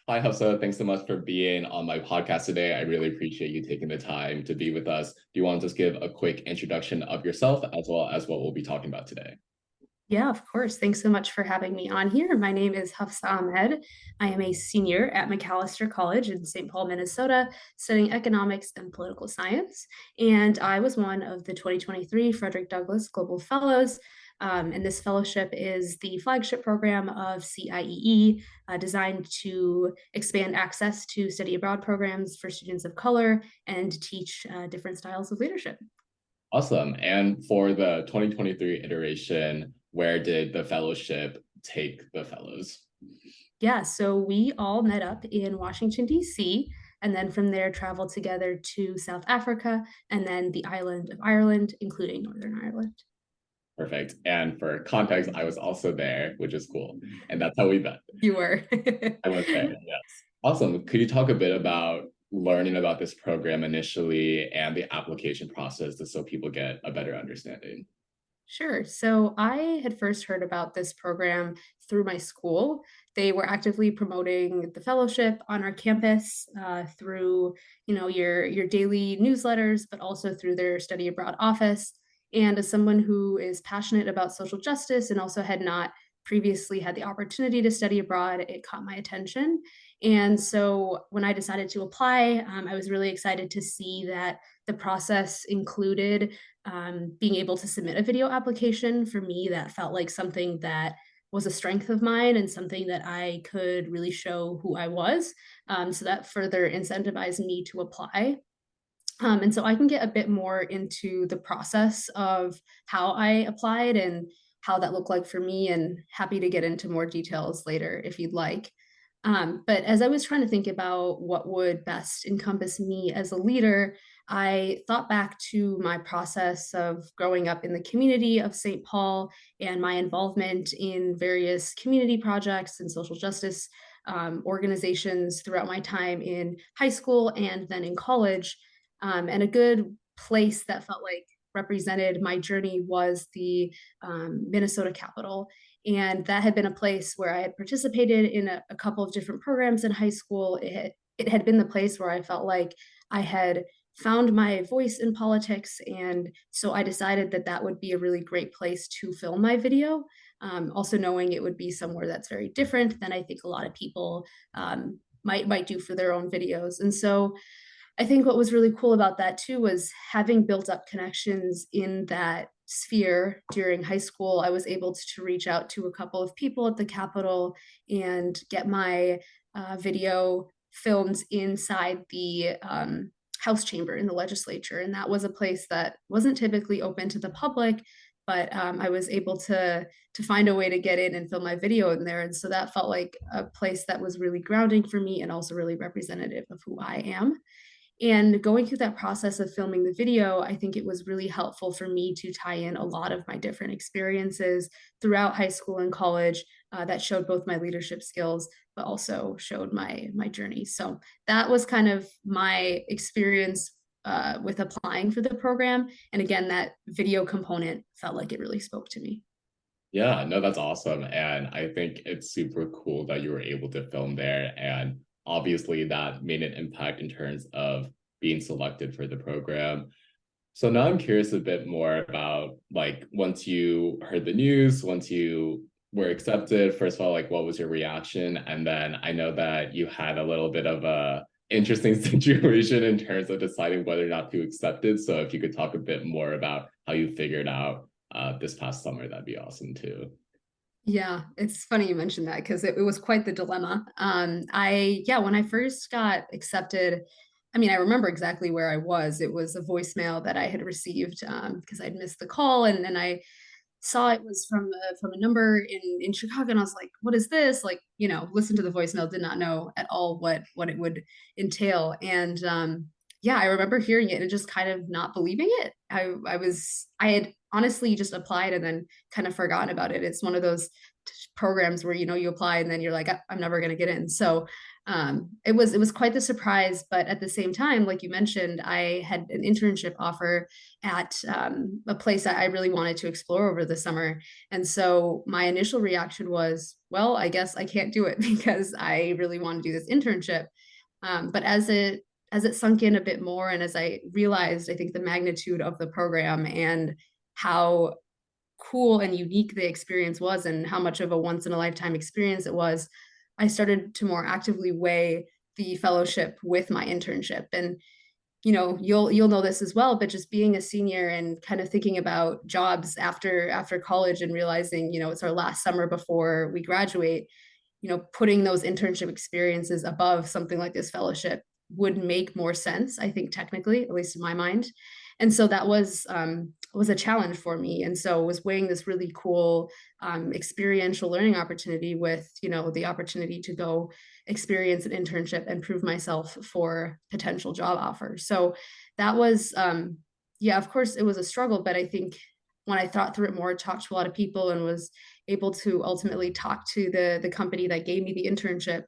Hi, Hufsa. Thanks so much for being on my podcast today. I really appreciate you taking the time to be with us. Do you want to just give a quick introduction of yourself as well as what we'll be talking about today? Yeah, of course. Thanks so much for having me on here. My name is Hufsa Ahmed. I am a senior at Macalester College in St. Paul, Minnesota, studying economics and political science. And I was one of the 2023 Frederick Douglass Global Fellows. And this fellowship is the flagship program of CIEE, designed to expand access to study abroad programs for students of color and teach different styles of leadership. Awesome. And for the 2023 iteration, where did the fellowship take the fellows? Yeah, so we all met up in Washington, D.C., and then from there traveled together to South Africa and then the island of Ireland, including Northern Ireland. Perfect. And for context, I was also there, which is cool. And that's how we met. You were. I was there, yes. Awesome. Could you talk a bit about learning about this program initially and the application process just so people get a better understanding? Sure. So I had first heard about this program through my school. They were actively promoting the fellowship on our campus through, your daily newsletters, but also through their study abroad office. And as someone who is passionate about social justice and also had not previously had the opportunity to study abroad, it caught my attention. And so when I decided to apply, I was really excited to see that the process included being able to submit a video application. For me, that felt like something that was a strength of mine and something that I could really show who I was. So that further incentivized me to apply. And so I can get a bit more into the process of how I applied and how that looked like for me, and happy to get into more details later if you'd like. But as I was trying to think about what would best encompass me as a leader, I thought back to my process of growing up in the community of St. Paul and my involvement in various community projects and social justice organizations throughout my time in high school and then in college. And a good place that felt like represented my journey was the Minnesota Capitol. And that had been a place where I had participated in a couple of different programs in high school. It had been the place where I felt like I had found my voice in politics. And so I decided that that would be a really great place to film my video. Also knowing it would be somewhere that's very different than I think a lot of people might do for their own videos. And so I think what was really cool about that too was having built up connections in that sphere during high school. I was able to reach out to a couple of people at the Capitol and get my video filmed inside the House chamber in the legislature. And that was a place that wasn't typically open to the public, but I was able to find a way to get in and film my video in there. And so that felt like a place that was really grounding for me and also really representative of who I am. And going through that process of filming the video, I think it was really helpful for me to tie in a lot of my different experiences throughout high school and college that showed both my leadership skills, but also showed my journey. So that was kind of my experience with applying for the program. And again, that video component felt like it really spoke to me. Yeah, no, that's awesome. And I think it's super cool that you were able to film there. And obviously, that made an impact in terms of being selected for the program. So now I'm curious a bit more about like once you heard the news, once you were accepted, first of all, like what was your reaction? And then I know that you had a little bit of a interesting situation in terms of deciding whether or not to accept it. So if you could talk a bit more about how you figured out this past summer, that'd be awesome too. Yeah, it's funny you mentioned that because it was quite the dilemma. Yeah, when I first got accepted, I mean, I remember exactly where I was. It was a voicemail that I had received because I'd missed the call, and then I saw it was from a number in Chicago, and I was like, "What is this?" Like, listen to the voicemail, did not know at all what it would entail, and yeah, I remember hearing it and just kind of not believing it. I had honestly just applied and then kind of forgotten about it. It's one of those programs where, you apply and then you're like, I'm never going to get in. So it was quite the surprise. But at the same time, like you mentioned, I had an internship offer at a place that I really wanted to explore over the summer. And so my initial reaction was, well, I guess I can't do it because I really want to do this internship. But as it sunk in a bit more, and as I realized, I think the magnitude of the program and how cool and unique the experience was, and how much of a once in a lifetime experience it was, I started to more actively weigh the fellowship with my internship. And you'll know this as well, but just being a senior and kind of thinking about jobs after college and realizing, it's our last summer before we graduate, putting those internship experiences above something like this fellowship would make more sense, I think, technically, at least in my mind. And so that was a challenge for me. And so was weighing this really cool experiential learning opportunity with, the opportunity to go experience an internship and prove myself for potential job offers. So that was, yeah, of course, it was a struggle, but I think when I thought through it more, talked to a lot of people, and was able to ultimately talk to the company that gave me the internship,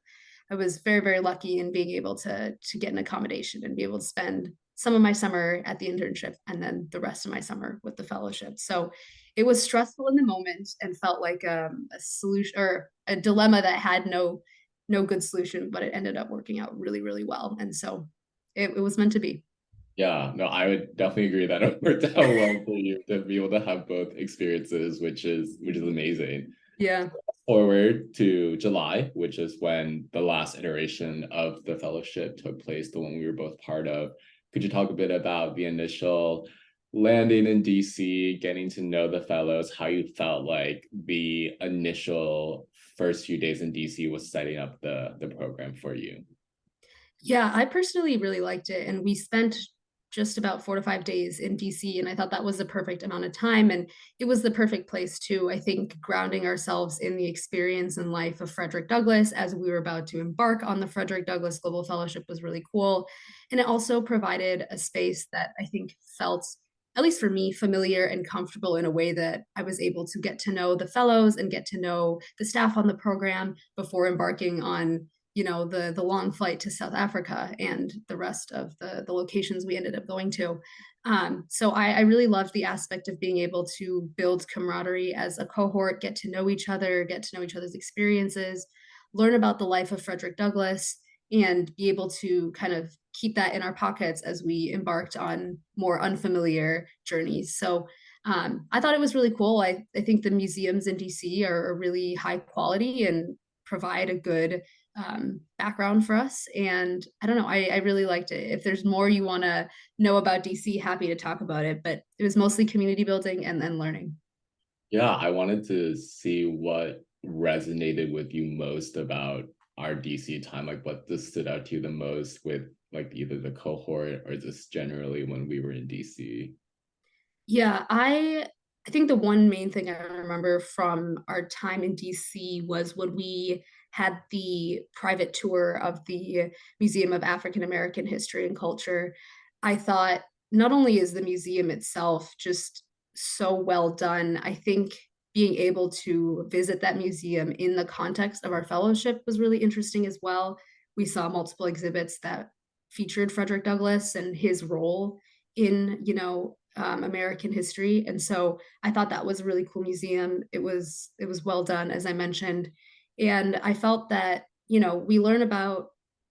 I was very, very lucky in being able to get an accommodation and be able to spend some of my summer at the internship and then the rest of my summer with the fellowship. So it was stressful in the moment and felt like a solution, or a dilemma that had no good solution, but it ended up working out really, really well. And so it was meant to be. Yeah, no, I would definitely agree that it worked out well for you to be able to have both experiences, which is amazing. Yeah. Forward to July, which is when the last iteration of the fellowship took place, the one we were both part of. Could you talk a bit about the initial landing in DC, getting to know the fellows, how you felt like the initial first few days in DC was setting up the program for you? Yeah, I personally really liked it. And we spent just about 4 to 5 days in DC. And I thought that was the perfect amount of time. And it was the perfect place too, I think, grounding ourselves in the experience and life of Frederick Douglass as we were about to embark on the Frederick Douglass Global Fellowship was really cool. And it also provided a space that I think felt, at least for me, familiar and comfortable in a way that I was able to get to know the fellows and get to know the staff on the program before embarking on the long flight to South Africa and the rest of the locations we ended up going to. So I really loved the aspect of being able to build camaraderie as a cohort, get to know each other, get to know each other's experiences, learn about the life of Frederick Douglass, and be able to kind of keep that in our pockets as we embarked on more unfamiliar journeys. So I thought it was really cool. I think the museums in DC are really high quality and provide a good background for us. And I don't know, I really liked it. If there's more you want to know about DC, happy to talk about it. But it was mostly community building and then learning. Yeah, I wanted to see what resonated with you most about our DC time, like what just stood out to you the most with like either the cohort or just generally when we were in DC. Yeah, I think the one main thing I remember from our time in DC was when we had the private tour of the Museum of African American History and Culture. I thought not only is the museum itself just so well done, I think being able to visit that museum in the context of our fellowship was really interesting as well. We saw multiple exhibits that featured Frederick Douglass and his role in, American history. And so I thought that was a really cool museum. It was well done, as I mentioned. And I felt that, we learn about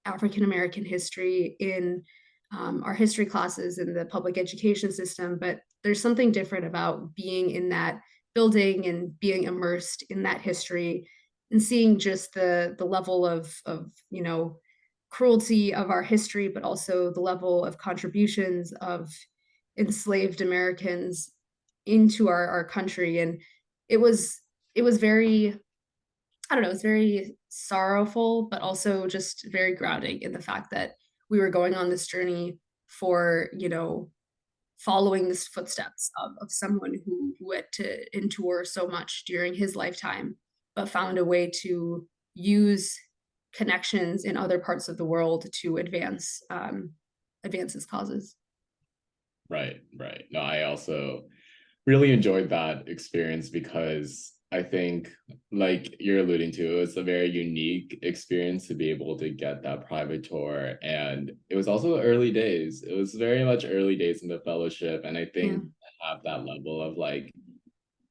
African American history in our history classes in the public education system, but there's something different about being in that building and being immersed in that history and seeing just the level of cruelty of our history, but also the level of contributions of enslaved Americans into our country. And it was very, I don't know, it was very sorrowful, but also just very grounding in the fact that we were going on this journey for, following the footsteps of someone who had to endure so much during his lifetime, but found a way to use connections in other parts of the world to advance his causes. Right, right. No, I also really enjoyed that experience because I think, like you're alluding to, it's a very unique experience to be able to get that private tour. And it was also early days. It was very much early days in the fellowship. And I Yeah. think to have that level of like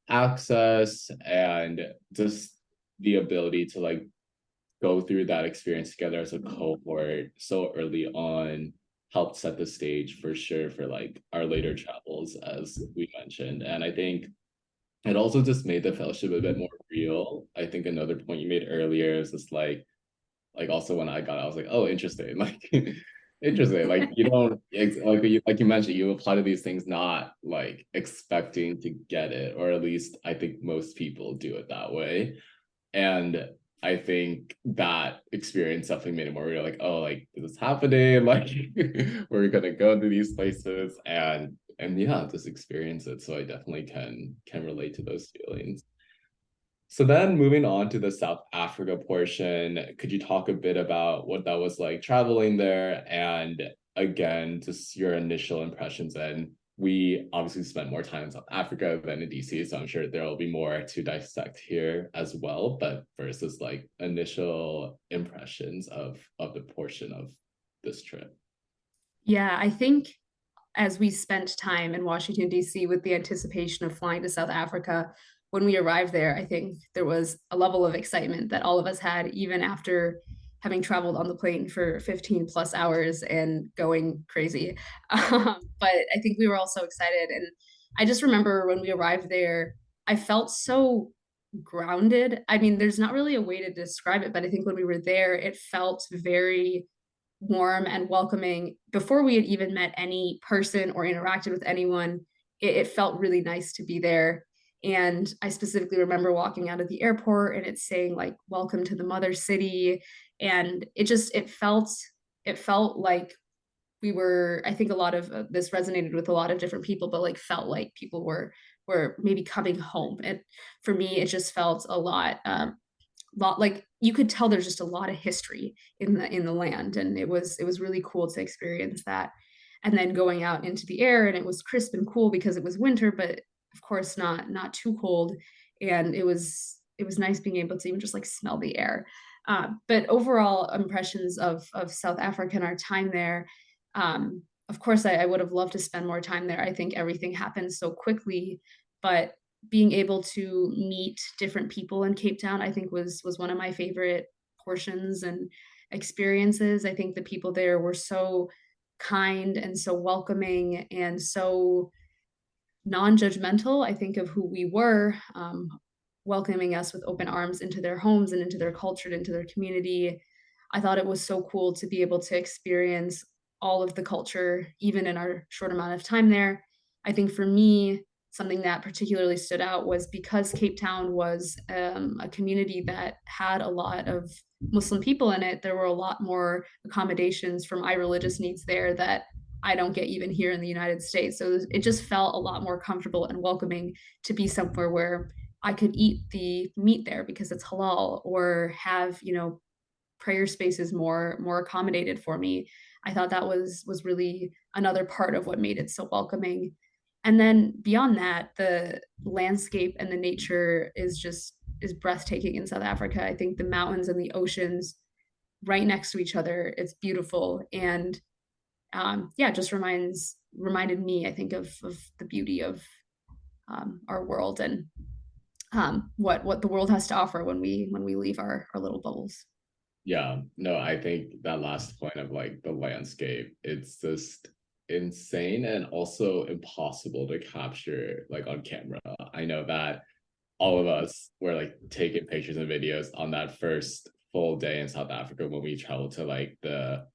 access and just the ability to like go through that experience together as a cohort so early on helped set the stage for sure for like our later travels, as we mentioned. And I think it also just made the fellowship a bit more real. I think another point you made earlier is just like also when I got it, I was like, oh, interesting. Like interesting. Like you don't like you mentioned, you apply to these things not like expecting to get it, or at least I think most people do it that way. And I think that experience definitely made it more real. Like, oh, like this is happening. Like we're gonna go to these places and yeah, just experience it. So I definitely can relate to those feelings. So then moving on to the South Africa portion, could you talk a bit about what that was like traveling there? And again, just your initial impressions. And we obviously spent more time in South Africa than in DC, so I'm sure there will be more to dissect here as well. But first is like initial impressions of the portion of this trip. Yeah, I think as we spent time in Washington, D.C., with the anticipation of flying to South Africa, when we arrived there, I think there was a level of excitement that all of us had, even after having traveled on the plane for 15 plus hours and going crazy. But I think we were all so excited. And I just remember when we arrived there, I felt so grounded. I mean, there's not really a way to describe it, but I think when we were there, it felt very warm and welcoming. Before we had even met any person or interacted with anyone, it felt really nice to be there. And I specifically remember walking out of the airport and it's saying like welcome to the mother city. And it felt like we were, I think a lot of this resonated with a lot of different people, but like felt like people were maybe coming home. And for me it just felt a lot like you could tell there's just a lot of history in the land, and it was really cool to experience that. And then going out into the air, and it was crisp and cool because it was winter, but of course not too cold. And it was nice being able to even just like smell the air. But overall impressions of South Africa and our time there, of course I would have loved to spend more time there. I think everything happened so quickly, but being able to meet different people in Cape Town, I think was one of my favorite portions and experiences. I think the people there were so kind and so welcoming and so non-judgmental, I think, of who we were, welcoming us with open arms into their homes and into their culture and into their community. I thought it was so cool to be able to experience all of the culture, even in our short amount of time there. I think for me, something that particularly stood out was because Cape Town was a community that had a lot of Muslim people in it, there were a lot more accommodations for my religious needs there that I don't get even here in the United States. So it just felt a lot more comfortable and welcoming to be somewhere where I could eat the meat there because it's halal, or have, prayer spaces more accommodated for me. I thought that was really another part of what made it so welcoming. And then beyond that, the landscape and the nature is breathtaking in South Africa. I think the mountains and the oceans right next to each other, it's beautiful. And yeah, just reminded me, I think, of the beauty of our world, and what the world has to offer when we leave our little bubbles. Yeah, no, I think that last point of like the landscape, it's just insane and also impossible to capture like on camera. I know that all of us were like taking pictures and videos on that first full day in South Africa when we traveled to like the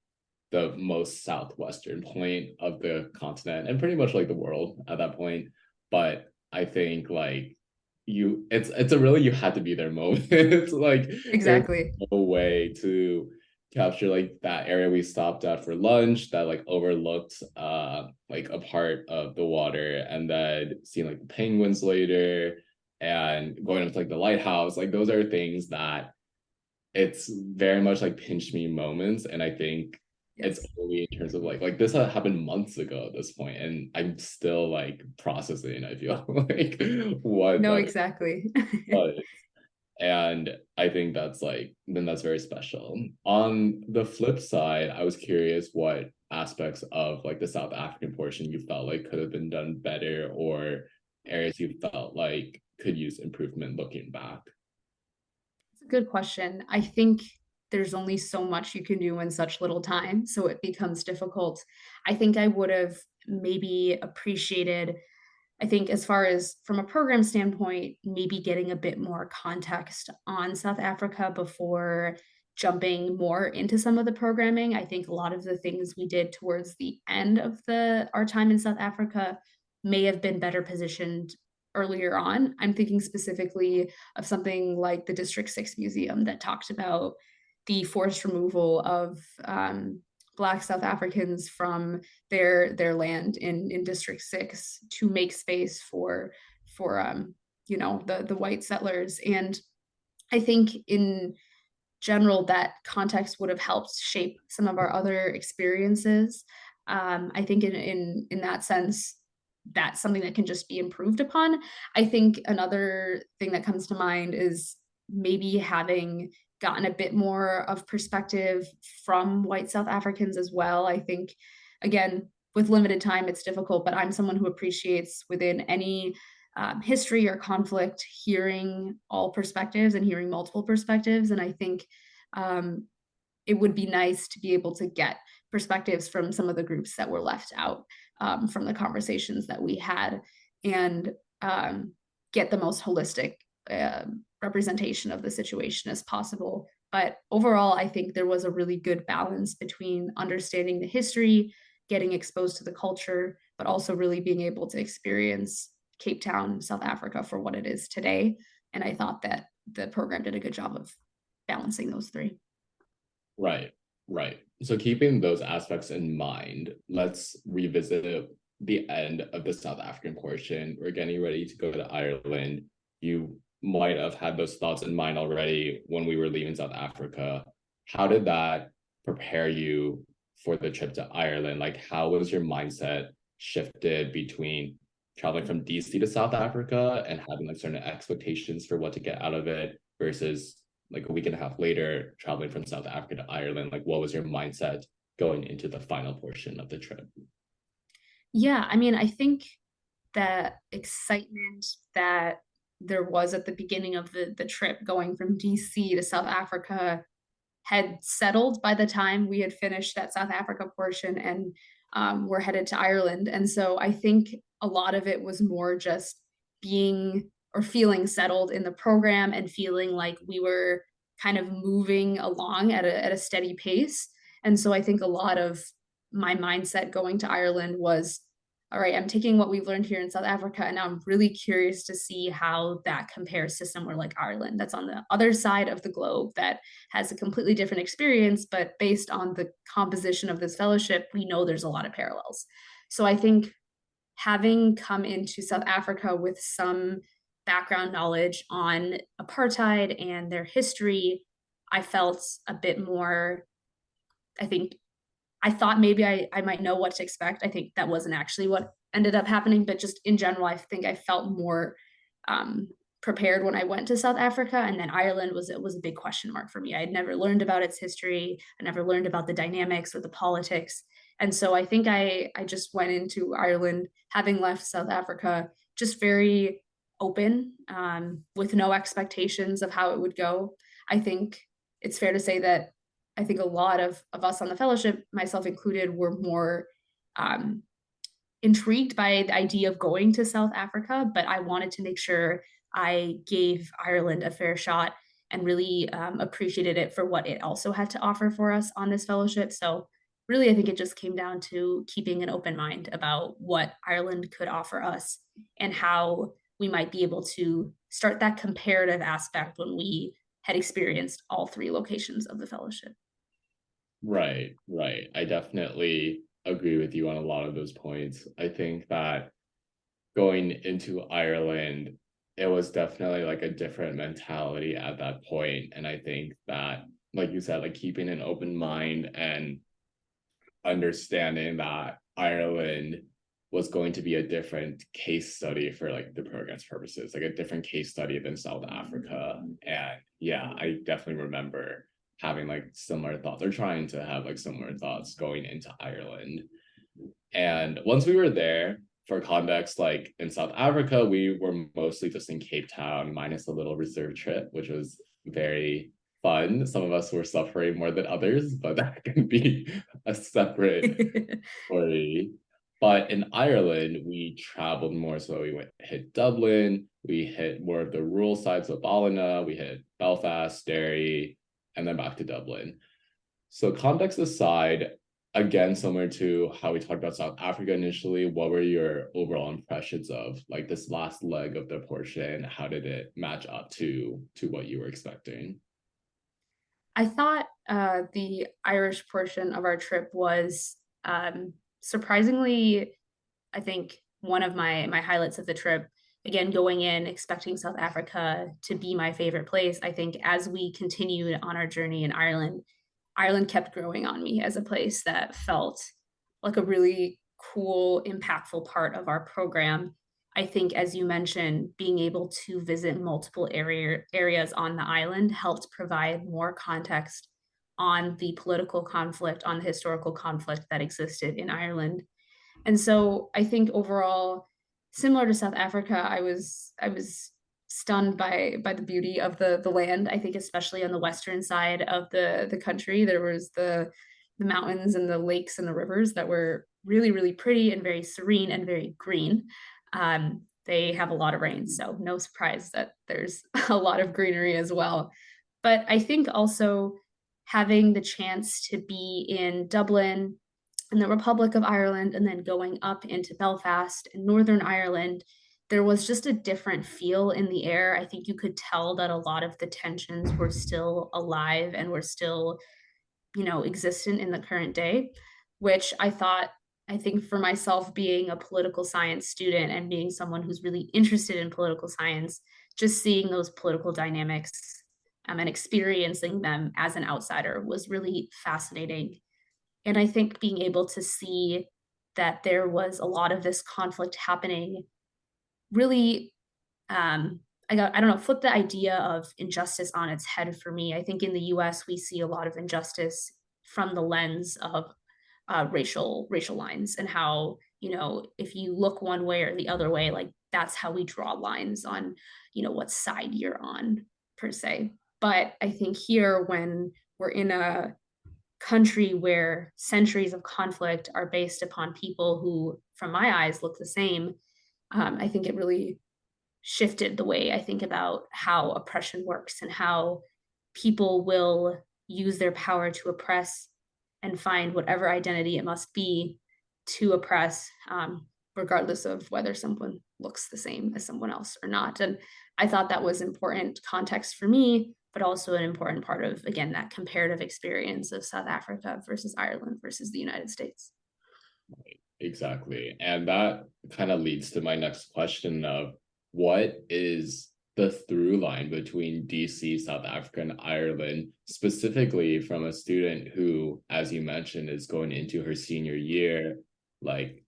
most southwestern point of the continent and pretty much like the world at that point. But I think like it's a really you had to be there moment. It's like there's Exactly. no way to capture like that area we stopped at for lunch that like overlooked like a part of the water, and then seeing like the penguins later and going up to like the lighthouse. Like those are things that it's very much like pinch me moments. And I think it's Yes. only in terms of like this had happened months ago at this point, and I'm still like processing, I feel like what No, that exactly. was. And I think that's very special. On the flip side, I was curious what aspects of like the South African portion you felt like could have been done better, or areas you felt like could use improvement looking back. It's a good question. I think there's only so much you can do in such little time, so it becomes difficult. I think I would have maybe appreciated, I think, as far as from a program standpoint, maybe getting a bit more context on South Africa before jumping more into some of the programming. I think a lot of the things we did towards the end of the our time in South Africa may have been better positioned earlier on. I'm thinking specifically of something like the District 6 Museum that talked about the forced removal of Black South Africans from their land in District 6 to make space for the white settlers. And I think in general that context would have helped shape some of our other experiences. I think in that sense, that's something that can just be improved upon. I think another thing that comes to mind is maybe having gotten a bit more of perspective from white South Africans as well. I think, again, with limited time, it's difficult, but I'm someone who appreciates within any history or conflict hearing all perspectives and hearing multiple perspectives. And I think um, it would be nice to be able to get perspectives from some of the groups that were left out from the conversations that we had and um, get the most holistic uh, representation of the situation as possible. But overall, I think there was a really good balance between understanding the history, getting exposed to the culture, but also really being able to experience Cape Town, South Africa for what it is today. And I thought that the program did a good job of balancing those three. Right, right. So keeping those aspects in mind, let's revisit the end of the South African portion. We're getting ready to go to Ireland. You might have had those thoughts in mind already when we were leaving South Africa. How did that prepare you for the trip to Ireland? Like, how was your mindset shifted between traveling from DC to South Africa and having like certain expectations for what to get out of it versus like a week and a half later traveling from South Africa to Ireland? Like, what was your mindset going into the final portion of the trip? Yeah, I mean, I think that excitement that there was at the beginning of the trip going from DC to South Africa had settled by the time we had finished that South Africa portion and we're headed to Ireland. And so I think a lot of it was more just being or feeling settled in the program and feeling like we were kind of moving along at a steady pace. And so I think a lot of my mindset going to Ireland was, all right, I'm taking what we've learned here in South Africa, and now I'm really curious to see how that compares to somewhere like Ireland that's on the other side of the globe that has a completely different experience, but based on the composition of this fellowship, we know there's a lot of parallels. So I think having come into South Africa with some background knowledge on apartheid and their history, I felt a bit more, I think, I thought maybe I might know what to expect. I think that wasn't actually what ended up happening, but just in general, I think I felt more um, prepared when I went to South Africa, and then Ireland was a big question mark for me. I had never learned about its history. I never learned about the dynamics or the politics, and so I think I just went into Ireland having left South Africa just very open with no expectations of how it would go. I think it's fair to say that I think a lot of us on the fellowship, myself included, were more um, intrigued by the idea of going to South Africa, but I wanted to make sure I gave Ireland a fair shot and really appreciated it for what it also had to offer for us on this fellowship. So, really, I think it just came down to keeping an open mind about what Ireland could offer us and how we might be able to start that comparative aspect when we had experienced all three locations of the fellowship. Right, right. I definitely agree with you on a lot of those points. I think that going into Ireland, it was definitely like a different mentality at that point. And I think that, like you said, like keeping an open mind and understanding that Ireland was going to be a different case study for like the program's purposes, like a different case study than South Africa. And yeah, I definitely remember having like similar thoughts or trying to have like similar thoughts going into Ireland. And once we were there, for context, like in South Africa, we were mostly just in Cape Town, minus a little reserve trip, which was very fun. Some of us were suffering more than others, but that can be a separate story. But in Ireland, we traveled more. So we hit Dublin, we hit more of the rural sides of Ballina, we hit Belfast, Derry, and then back to Dublin. So context aside, again, similar to how we talked about South Africa initially, what were your overall impressions of like this last leg of the portion? How did it match up to what you were expecting? I thought the Irish portion of our trip was surprisingly, I think, one of my highlights of the trip. Again, going in expecting South Africa to be my favorite place. I think as we continued on our journey in Ireland, Ireland kept growing on me as a place that felt like a really cool, impactful part of our program. I think, as you mentioned, being able to visit multiple areas on the island helped provide more context on the political conflict, on the historical conflict that existed in Ireland. And so I think overall, similar to South Africa, I was stunned by the beauty of the land. I think especially on the western side of the country, there was the mountains and the lakes and the rivers that were really, really pretty and very serene and very green. They have a lot of rain, so no surprise that there's a lot of greenery as well. But I think also having the chance to be in Dublin and the Republic of Ireland and then going up into Belfast and Northern Ireland, there was just a different feel in the air. I think you could tell that a lot of the tensions were still alive and were still, existent in the current day, which I think for myself, being a political science student and being someone who's really interested in political science, just seeing those political dynamics and experiencing them as an outsider was really fascinating. And I think being able to see that there was a lot of this conflict happening really, I don't know, flip the idea of injustice on its head for me. I think in the US, we see a lot of injustice from the lens of racial lines and how, if you look one way or the other way, like that's how we draw lines on, what side you're on per se. But I think here, when we're in a country where centuries of conflict are based upon people who, from my eyes, look the same, I think it really shifted the way I think about how oppression works and how people will use their power to oppress and find whatever identity it must be to oppress, regardless of whether someone looks the same as someone else or not. And I thought that was important context for me, but also an important part of, again, that comparative experience of South Africa versus Ireland versus the United States. Exactly. And that kind of leads to my next question of what is the through line between DC, South Africa, and Ireland, specifically from a student who, as you mentioned, is going into her senior year, like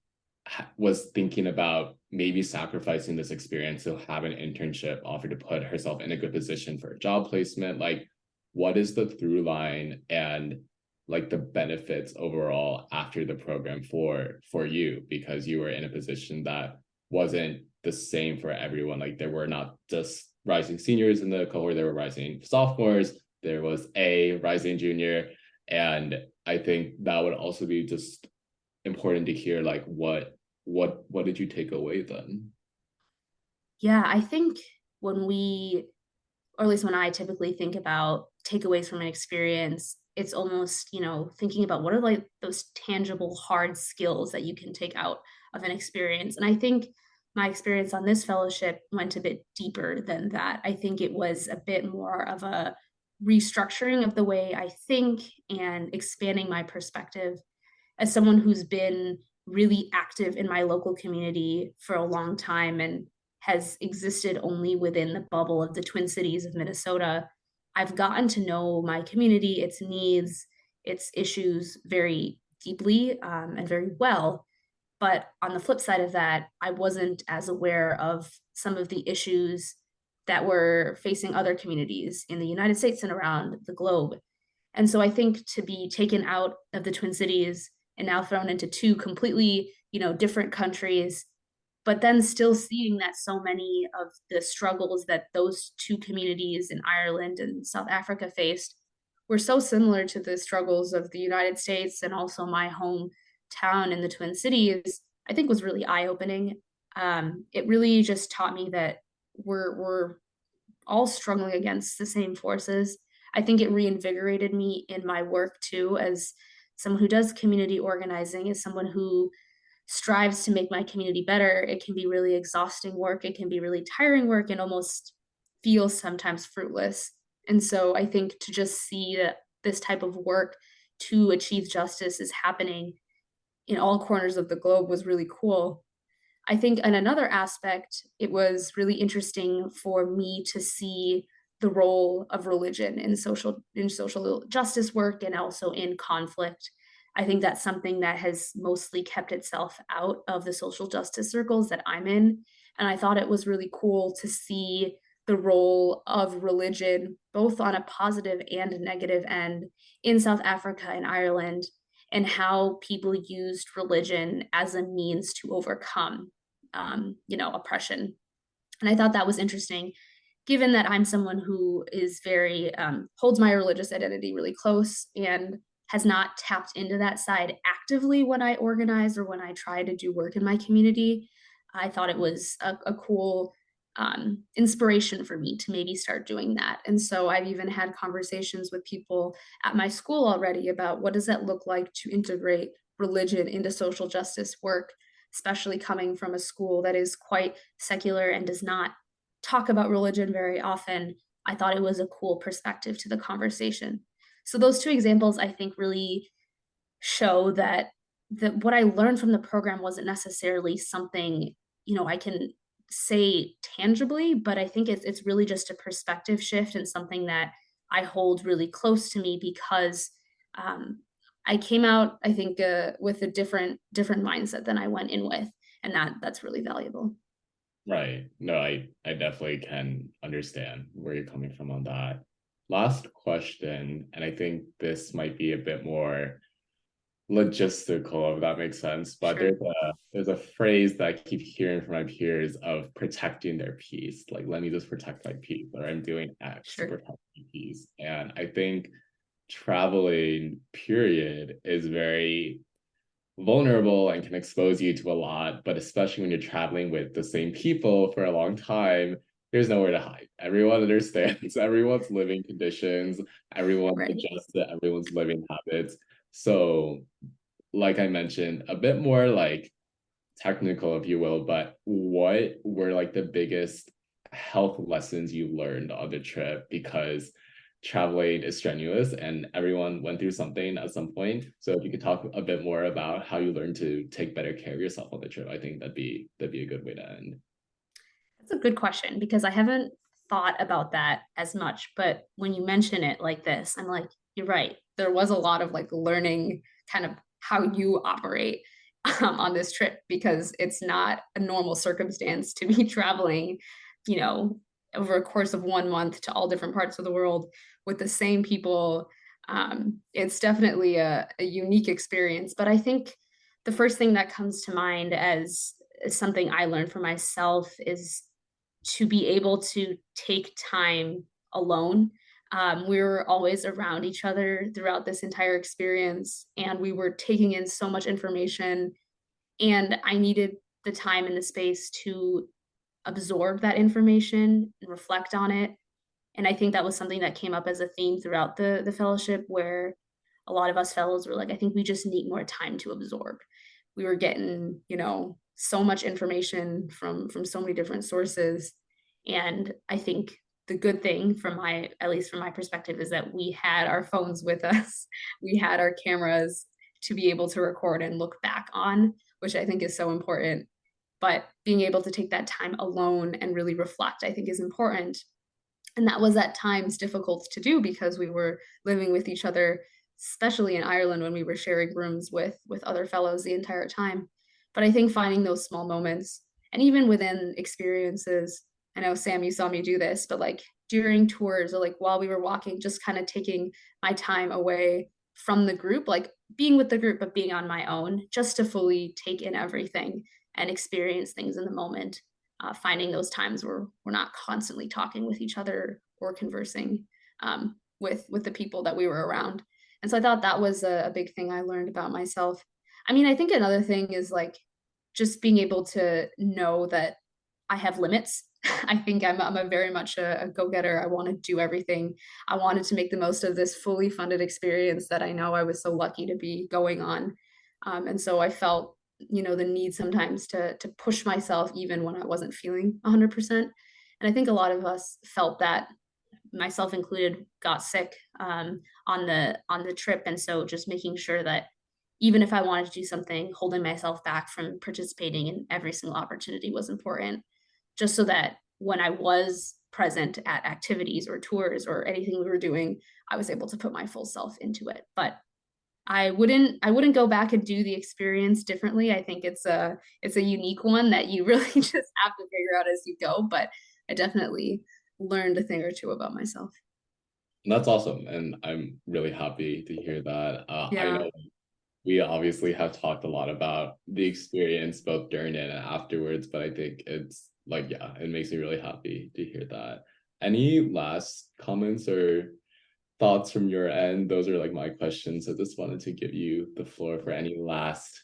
was thinking about maybe sacrificing this experience to have an internship offer to put herself in a good position for a job placement. Like, what is the through line and like the benefits overall after the program for you, because you were in a position that wasn't the same for everyone. Like there were not just rising seniors in the cohort, there were rising sophomores, there was a rising junior. And I think that would also be just important to hear, like what did you take away then? Yeah, I think when we, or at least when I typically think about takeaways from an experience, it's almost, thinking about what are like those tangible hard skills that you can take out of an experience. And I think my experience on this fellowship went a bit deeper than that. I think it was a bit more of a restructuring of the way I think and expanding my perspective as someone who's been really active in my local community for a long time and has existed only within the bubble of the Twin Cities of Minnesota. I've gotten to know my community, its needs, its issues very deeply and very well. But on the flip side of that, I wasn't as aware of some of the issues that were facing other communities in the United States and around the globe. And so I think to be taken out of the Twin Cities and now thrown into two completely, different countries, but then still seeing that so many of the struggles that those two communities in Ireland and South Africa faced were so similar to the struggles of the United States and also my hometown in the Twin Cities, I think was really eye-opening. It really just taught me that we're all struggling against the same forces. I think it reinvigorated me in my work too, as someone who does community organizing, as someone who strives to make my community better. It can be really exhausting work, it can be really tiring work, and almost feels sometimes fruitless. And so I think to just see that this type of work to achieve justice is happening in all corners of the globe was really cool. I think in another aspect, it was really interesting for me to see the role of religion in social justice work and also in conflict. I think that's something that has mostly kept itself out of the social justice circles that I'm in. And I thought it was really cool to see the role of religion, both on a positive and a negative end, in South Africa and Ireland, and how people used religion as a means to overcome oppression. And I thought that was interesting, given that I'm someone who is very, holds my religious identity really close and has not tapped into that side actively when I organize or when I try to do work in my community. I thought it was a cool inspiration for me to maybe start doing that. And so I've even had conversations with people at my school already about what does that look like to integrate religion into social justice work, especially coming from a school that is quite secular and does not talk about religion very often. I thought it was a cool perspective to the conversation. So those two examples, I think, really show that what I learned from the program wasn't necessarily something, I can say tangibly, but I think it's really just a perspective shift and something that I hold really close to me because um, I came out, I think, with a different mindset than I went in with, and that's really valuable. Right. No, I definitely can understand where you're coming from on that. Last question, and I think this might be a bit more logistical, if that makes sense. But Sure, there's a phrase that I keep hearing from my peers of protecting their peace. Like, let me just protect my peace, or I'm doing X to sure. protect my peace. And I think traveling, period, is very vulnerable and can expose you to a lot, but especially when you're traveling with the same people for a long time, there's nowhere to hide. Everyone understands everyone's living conditions, everyone's Right. adjusted, everyone's living habits. So, like I mentioned, a bit more like technical, if you will, but what were like the biggest health lessons you learned on the trip? Because traveling is strenuous and everyone went through something at some point. So if you could talk a bit more about how you learned to take better care of yourself on the trip, I think that'd be a good way to end. That's a good question because I haven't thought about that as much. But when you mention it like this, I'm like, you're right. There was a lot of like learning kind of how you operate on this trip because it's not a normal circumstance to be traveling, you know, over a course of 1 month to all different parts of the world with the same people. It's definitely a unique experience. But I think the first thing that comes to mind as something I learned for myself is to be able to take time alone. We were always around each other throughout this entire experience, and we were taking in so much information. And I needed the time and the space to absorb that information and reflect on it. And I think that was something that came up as a theme throughout the fellowship, where a lot of us fellows were like, I think we just need more time to absorb. We were getting, so much information from so many different sources. And I think the good thing from at least from my perspective, is that we had our phones with us. We had our cameras to be able to record and look back on, which I think is so important. But being able to take that time alone and really reflect, I think is important. And that was at times difficult to do because we were living with each other especially in Ireland when we were sharing rooms with other fellows the entire time. But I think finding those small moments, and even within experiences, I know Sam, you saw me do this, but like during tours or like while we were walking, just kind of taking my time away from the group, like being with the group, but being on my own, just to fully take in everything and experience things in the moment. Finding those times where we're not constantly talking with each other or conversing with the people that we were around. And so I thought that was a big thing I learned about myself. I mean, I think another thing is like just being able to know that I have limits. I think I'm a very much a go-getter. I want to do everything. I wanted to make the most of this fully funded experience that I know I was so lucky to be going on. And so I felt, the need sometimes to push myself even when I wasn't feeling 100%. And I think a lot of us felt that, myself included, got sick on the trip. And so just making sure that even if I wanted to do something, holding myself back from participating in every single opportunity was important, just so that when I was present at activities or tours or anything we were doing, I was able to put my full self into it. But I wouldn't go back and do the experience differently. I think it's a unique one that you really just have to figure out as you go. But I definitely learned a thing or two about myself. And that's awesome. And I'm really happy to hear that. I Yeah. know we obviously have talked a lot about the experience both during it and afterwards, but I think it's like, yeah, it makes me really happy to hear that. Any last comments or thoughts from your end? Those are like my questions. I just wanted to give you the floor for any last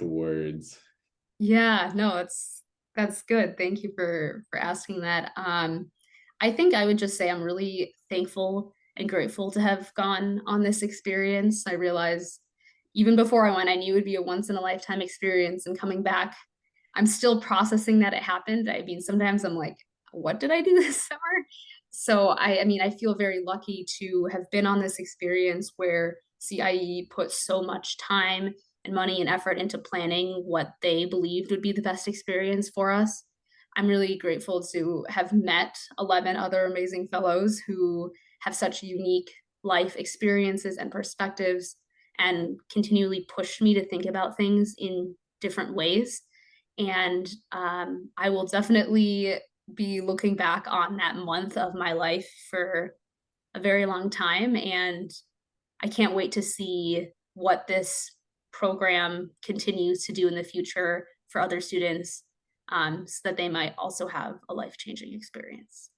words. Yeah, no, that's good. Thank you for asking that. I think I would just say I'm really thankful and grateful to have gone on this experience. I realized even before I went, I knew it would be a once in a lifetime experience, and coming back, I'm still processing that it happened. I mean, sometimes I'm like, what did I do this summer? So I mean, I feel very lucky to have been on this experience where CIE put so much time and money and effort into planning what they believed would be the best experience for us. I'm really grateful to have met 11 other amazing fellows who have such unique life experiences and perspectives and continually push me to think about things in different ways. And I will definitely be looking back on that month of my life for a very long time. And I can't wait to see what this program continues to do in the future for other students, so that they might also have a life-changing experience.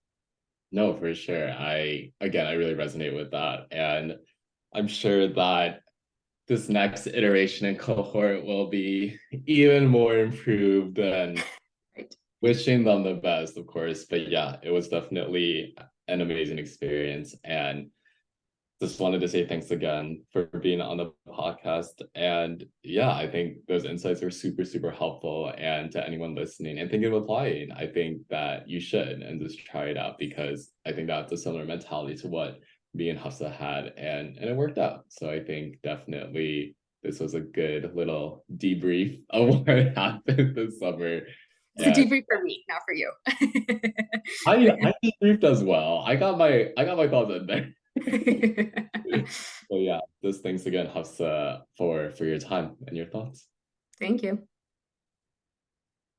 No, for sure. I really resonate with that. And I'm sure that this next iteration and cohort will be even more improved, and Right. wishing them the best, of course. But yeah, it was definitely an amazing experience. And just wanted to say thanks again for being on the podcast. And yeah, I think those insights are super, super helpful. And to anyone listening and thinking of applying, I think that you should and just try it out, because I think that's a similar mentality to what me and Hufsa had, and it worked out. So I think definitely this was a good little debrief of what happened this summer. It's a And debrief for me, not for you. I debriefed as well. I got my thoughts in there. So yeah, just thanks again, Hafsa, for your time and your thoughts. Thank you.